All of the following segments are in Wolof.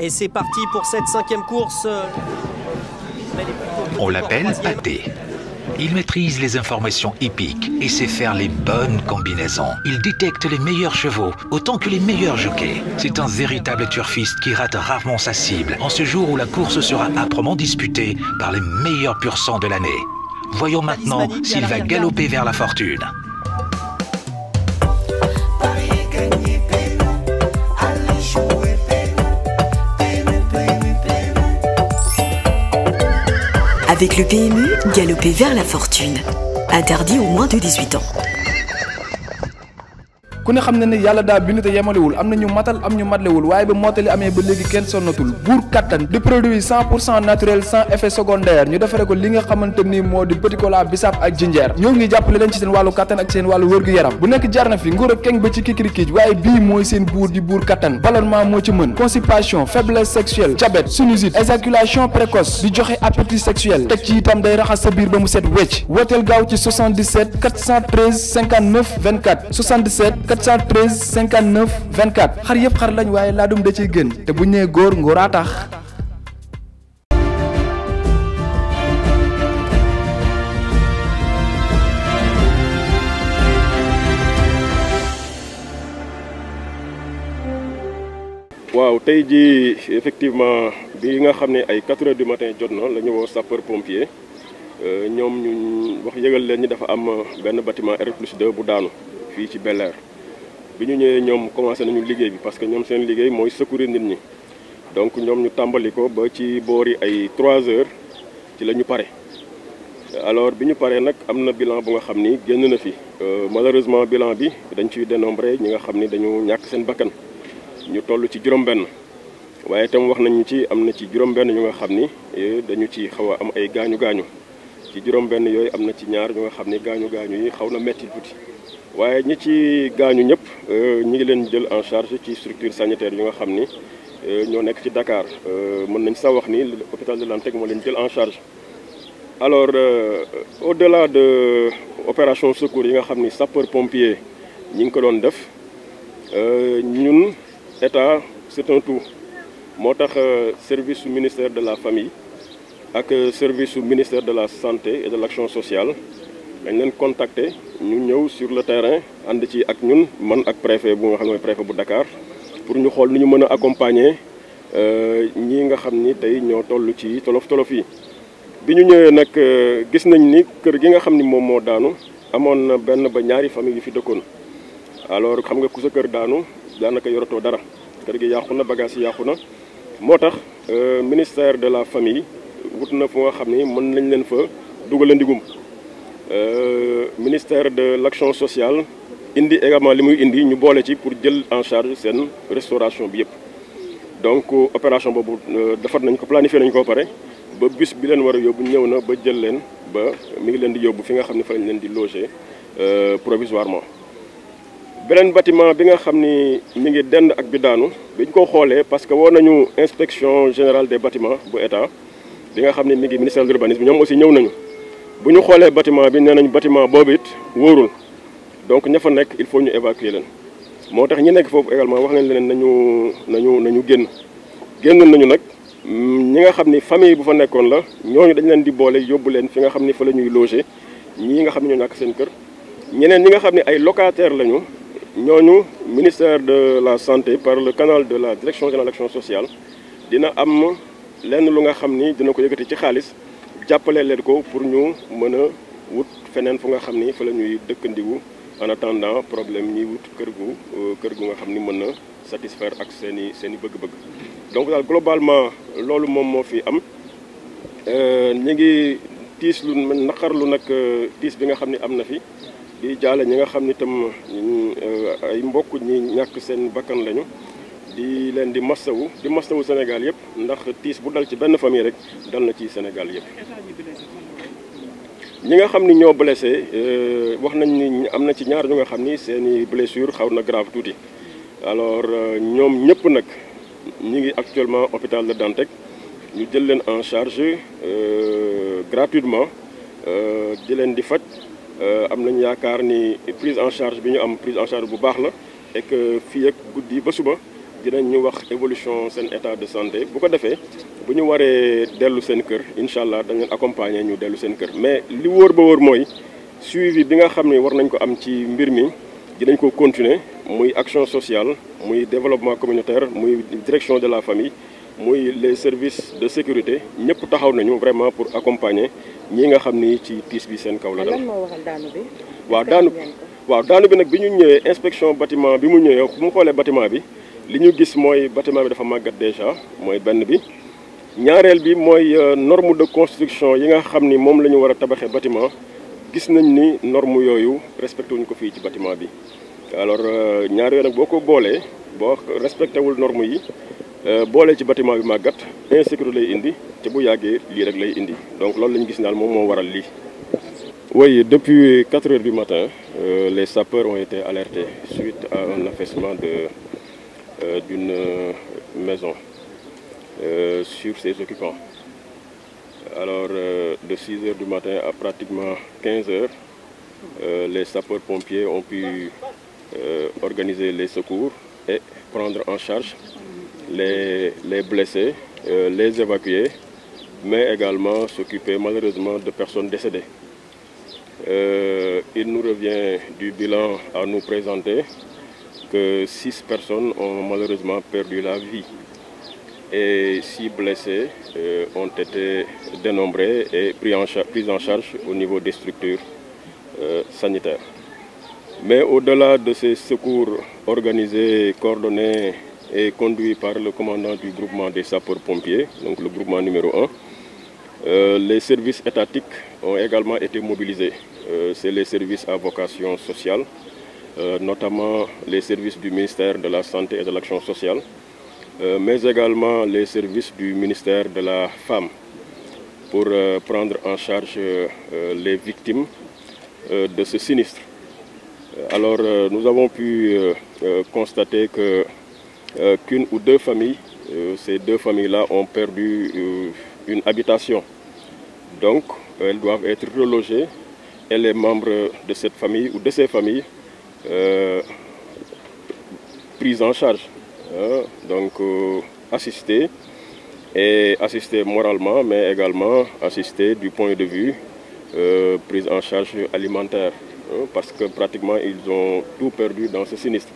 Et c'est parti pour cette 5e course. On l'appelle Pâté. Il maîtrise les informations hippiques et sait faire les bonnes combinaisons. Il détecte les meilleurs chevaux, autant que les meilleurs jockeys. C'est un véritable turfiste qui rate rarement sa cible, en ce jour où la course sera âprement disputée par les meilleurs pur sang de l'année. Voyons maintenant s'il va galoper vers la fortune. Avec le PMU, galoper vers la fortune. Interdit aux moins de 18 ans. ku ne xam ne ne yàlla daa bind te yemalewul am na ñu matal am ñu matlewul waaye ba mottali amee ba léegi kenn sonnatul buur kattan di produit 100% naturel sans effet secondaire ñu defare ko li nga xamante ni moo di petit cola bisaab ak jinjeer ñoo ngi jàppale leen ci seen wàllu kattan ak seen wàllu wërgu-yaram bu nekk jar na fi nguur ak keng ba ci kikirikiij waaye bii mooy seen buur di buur kattan ballonnement moo ci mën constipation faiblesse sexuelle diabète sinusite éjaculation précoce di joxe appétit sexuel teg ci itam day raxas sa biir ba mu set wecc wooteel gaaw ci 77 413 59 24 77 413 59 24 xar yëpp xar lañ waaye laadum da ciy gën te bu ñu nee góor ngóoraa tax. waaw tey jii effectivement bi nga xam ne ay 4 heures du matin jot na la ñu woo sapeur pompier ñoom ñu wax yëgal leen ñi dafa am benn bâtiment R+2 bu daanu fii ci Bel Air bi ñu ñëwee ñoom commencé nañu liggéey bi parce que ñoom seen liggéey mooy secourir nit ñi donc ñoom ñu tàmbali ko ba ci boori ay 3 heures ci la ñu pare alors bi ñu paree nag am na bilan bu nga xam ni génn na fi malheureusement bilan bi dañ ciy dénombré ñi nga xam ni dañu ñàkk seen bakkan ñu toll ci juróom-benn waaye itam wax nañu ci am na ci juróom-benn ñu nga xam ni dañu ci xaw a am ay gaañu-gaañu ci juróom-benn yooyu am na ci ñaar ñu nga xam ni gaañu-gaañu yi xaw na metti tuuti waaye ñi ci gaañu ñëpp ñi ngi leen jël en charge ci structure sanitaire yu nga xam ni ñoo nekk ci Dakar mën nañ sax wax ni hôpital de Dantec moo leen jël en charge alors au-delà de opération secours yi nga xam ni sapeur pompier ñi ngi ko doon def ñun état c'est un tout moo tax service su ministère de la famille ak service su ministère de la santé et de l'action sociale dañ leen contacter ñu ñëw sur le terrain ànd ci ak ñun man ak préfet bu nga xam ne mooy préfet bu Dakar pour ñu xool nu ñu mën a accompagner ñi nga xam ni tey ñoo toll ci tolof-tolof yi. bi ñu ñëwee nag gis nañ ni kër gi nga xam ni moom moo daanu amoon na benn ba ñaari famille yu fi dëkkoon alors xam nga ku sa kër daanu daanaka yoratoo dara kër gi yàqu na bagage yi yàqu na moo tax ministère de la famille wut na fu nga xam ni mën nañ leen fa dugal ndigum ministère de l'action sociale indi également li muy indi ñu boole ci pour jël en charge seen restauration bi yëpp donc opération boobu defar nañ ko planifié nañ ko pare ba bus bi leen war a yóbbu ñëw na ba jël leen ba mi ngi leen di yóbbu fi nga xam ne fa lañ leen di loger provisoirement. beneen bâtiment bi nga xam ni mi ngi dend ak bi daanu biñ ko xoolee parce que woo nañu inspection générale des bâtiments bu état bi nga xam ne mi ngi ministère de l'urbanisme ñoom aussi ñëw nañu bu ñu xoolee bâtiment bi nee nañu bâtiment boobu it wóorul donc ña fa nekk il faut ñu évacuer leen moo tax ñi nekk foofu également wax nañ leen nañu génn nañu nag ñi nga xam ni famille bu fa nekkoon la ñooñu dañ leen di boole yóbbu leen fi nga xam ni fa la ñuy loger ñii nga xam ne ñoo ñàkk seen kër ñeneen ñi nga xam ne ay locataires lañu ñooñu ministère de la santé par le canal de la direction générale de l'action sociale dina am lenn lu nga xam ni dina ko yëkkati ci xaalis jàppale leen ko pour ñu mën a wut feneen fu nga xam ni fa la ñuy dëkkandiwu en attendant problème ñuy wut kër gu nga xam ni mën na satisfaire ak seen i bëgg-bëgg. donc daal globalement loolu moom moo fi am ñu ngi tiis lu naqarlu nag tiis bi nga xam ni am na fi. di jaale ñi nga xam ni tam ay mbokk ñi ñàkk seen bakkan lañu di leen di masawu Sénégal yëpp ndax tiis bu dal ci benn famille rek dal na ci Sénégal yëpp. ñi nga xam ni ñoo blessé wax nañ ni am na ci ñaar ñu nga xam ni seeni blessure xaw na grave tuuti alors ñoom ñëpp nag ñi ngi actuellement hôpital de Dantec ñu jël leen en charge gratuitement di leen di faj. am nañu yaakaar ni prise en charge bi ñu am prise en charge bu baax la et que fii ak guddi ba suba dinañ ñu wax évolution seen état de santé bu ko defee bu ñu waree dellu seen kër incha allah dañ leen accompagner ñu dellu seen kër mais li wóor ba wóor mooy suivi bi nga xam ne war nañ ko am ci mbir mi dinañ ko continuer muy action sociale muy développement communautaire muy direction de la famille muy les services de sécurité ñëpp taxaw nañu vraiment pour accompagner ñi nga xam ni ci tiis bi seen kaw la dal. lan moo waxal daanu bi. waaw daanu bi nag bi ñu ñëwee inspection bâtiment bi mu ñëwee bu mu xoolee bâtiment bi li ñu gis mooy bâtiment bi dafa màggat déjà mooy benn bi ñaareel bi mooy norme de construction yi nga xam ni moom la ñu war a tabaxee bâtiment gis nañ ni norme yooyu respecté wuñ ko fii ci bâtiment bi alors ñaar yooyu nag boo ko boolee boo respecté wul norme yi boole ci bâtiment bi màggat insécurité lay indi te bu yàggee lii rek lay indi donc loolu la ñu gis daal moom moo waral lii. Oui, depuis 4 heures du matin, les sapeurs ont été alertés suite à un affaissement d'une maison sur ses occupants. Alors, de 6 heures du matin à pratiquement 15 heures, les sapeurs-pompiers ont pu organiser les secours et prendre en charge les blessés, les évacuer, mais également s'occuper malheureusement de personnes décédées. Il nous revient du bilan à nous présenter que 6 personnes ont malheureusement perdu la vie et 6 blessés ont été dénombrés et pris en charge au niveau des structures sanitaires. Mais au-delà de ces secours organisés, coordonnés et conduits par le commandant du groupement des sapeurs-pompiers, donc le groupement numéro 1, les services étatiques ont également été mobilisés. C'est les services à vocation sociale, notamment les services du ministère de la Santé et de l'Action sociale, mais également les services du ministère de la Femme pour prendre en charge les victimes de ce sinistre. Alors nous avons pu constater qu'une ou deux familles, ces 2 familles-là ont perdu une habitation. Donc elles doivent être relogées et les membres de cette famille ou de ces familles pris en charge, donc assistés moralement, mais également assistés du point de vue prise en charge alimentaire, parce que pratiquement ils ont tout perdu dans ce sinistre.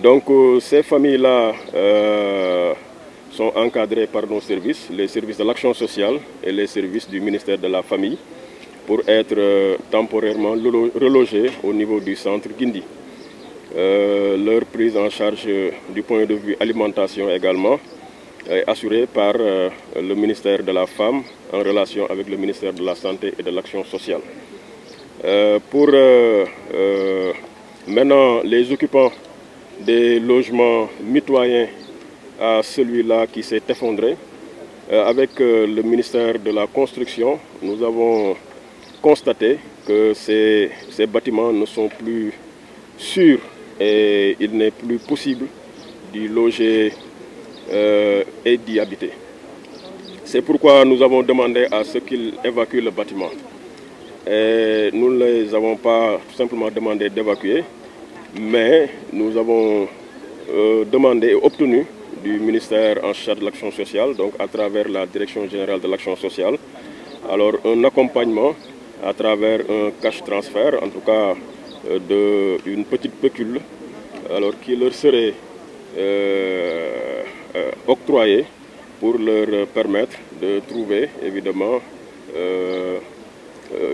Donc ces familles-là sont encadrées par nos services, les services de l'action sociale et les services du ministère de la Famille, pour être temporairement relogés au niveau du centre Guindi. Leur prise en charge du point de vue alimentation également est assurée par le ministère de la Femme en relation avec le ministère de la Santé et de l'Action sociale. Pour maintenant les occupants des logements mitoyens à celui-là qui s'est effondré, avec le ministère de la Construction, nous avons constaté que ces bâtiments ne sont plus sûrs et il n'est plus possible d'y loger et d'y habiter. C'est pourquoi nous avons demandé à ce qu'ils évacuent le bâtiment. Et nous ne les avons pas tout simplement demandé d'évacuer, mais nous avons demandé et obtenu du ministère en charge de l'action sociale, donc à travers la Direction générale de l'action sociale, alors un accompagnement à travers un cash transfert, en tout cas d'une petite pécule, alors qui leur serait octroyée pour leur permettre de trouver évidemment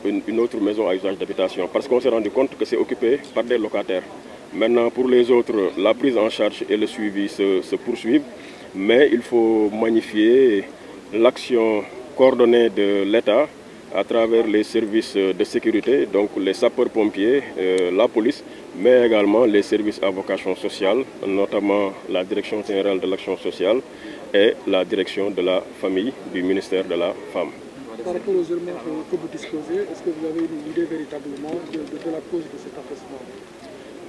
une autre maison à usage d'habitation, parce qu'on s'est rendu compte que c'est occupé par des locataires. Maintenant, pour les autres, la prise en charge et le suivi se poursuivent, mais il faut magnifier l'action coordonnée de l'État à travers les services de sécurité, donc les sapeurs-pompiers, la police, mais également les services à vocation sociale, notamment la Direction générale de l'action sociale et la Direction de la famille du ministère de la Femme. Par rapport aux éléments que vous disposez, est-ce que vous avez une idée véritablement de la cause de cet affaissement?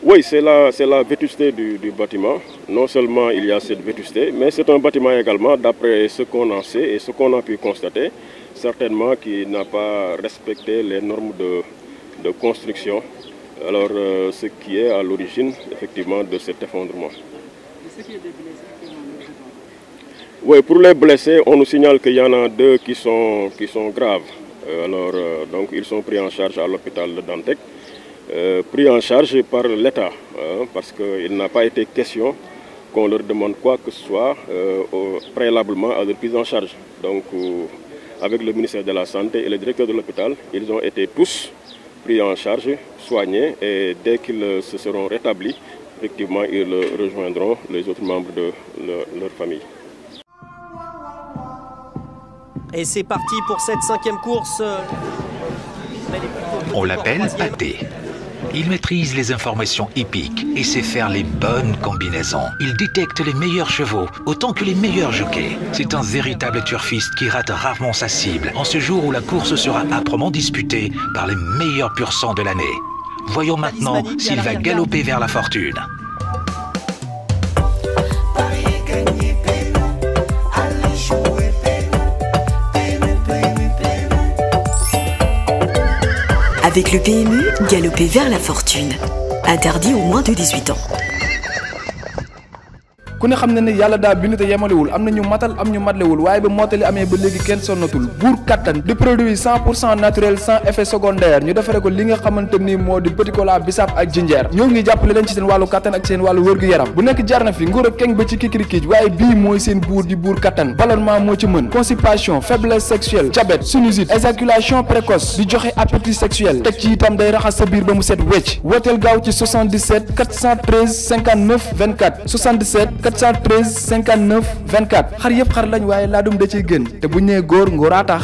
Oui, c'est la vétusté du bâtiment. Non seulement il y a cette vétusté, mais c'est un bâtiment également, d'après ce qu'on en sait et ce qu'on a pu constater, certainement qui n'a pas respecté les normes de construction. Alors, ce qui est à l'origine, effectivement, de cet effondrement. ce qui est des blessés actuellement? Oui, pour les blessés, on nous signale qu'il y en a 2 qui sont graves. Donc ils sont pris en charge à l'hôpital de Dantec, pris en charge par l'État, parce qu'il n'a pas été question qu'on leur demande quoi que ce soit préalablement à leur prise en charge. Donc avec le ministère de la Santé et le directeur de l'hôpital, ils ont été tous pris en charge, soignés, et dès qu'ils se seront rétablis, effectivement, ils rejoindront les autres membres de leur famille. Et c'est parti pour cette 5e course. On l'appelle AD. Il maîtrise les informations hippiques et sait faire les bonnes combinaisons. Il détecte les meilleurs chevaux autant que les meilleurs jockeys. C'est un véritable turfiste qui rate rarement sa cible en ce jour où la course sera âprement disputée par les meilleurs pur sang de l'année. Voyons maintenant s'il va galoper vers la fortune. Avec le PMU, galoper vers la fortune. Interdit aux moins de 18 ans. ku ne xam na ne yàlla daa bind te yemalewul am na ñu matal am ñu matlewul waaye ba mottali amee ba léegi kenn sonnatul buur kattan di produit 100% naturel sans effet secondaire ñu defare ko li nga xamante ni moo di petit cola bisaab ak jinjeer ñoo ngi jàppale leen ci seen wàllu kattan ak seen wàllu wërgu-yaram bu nekk jar na fi nguur ak keng ba ci kikirikiij waaye bii mooy seen buur di buur kattan ballonnement moo ci mën constipation faiblesse sexuelle diabète sinusite éjaculation précoce di joxe appétit sexuel teg ci itam day raxas sa biir ba mu set wecc wooteel gaaw ci 77 413 59 24 77 413 59 24 xar yëpp xar lañ waaye laadum da ciy gën te bu ñu nee góor ngóoraa tax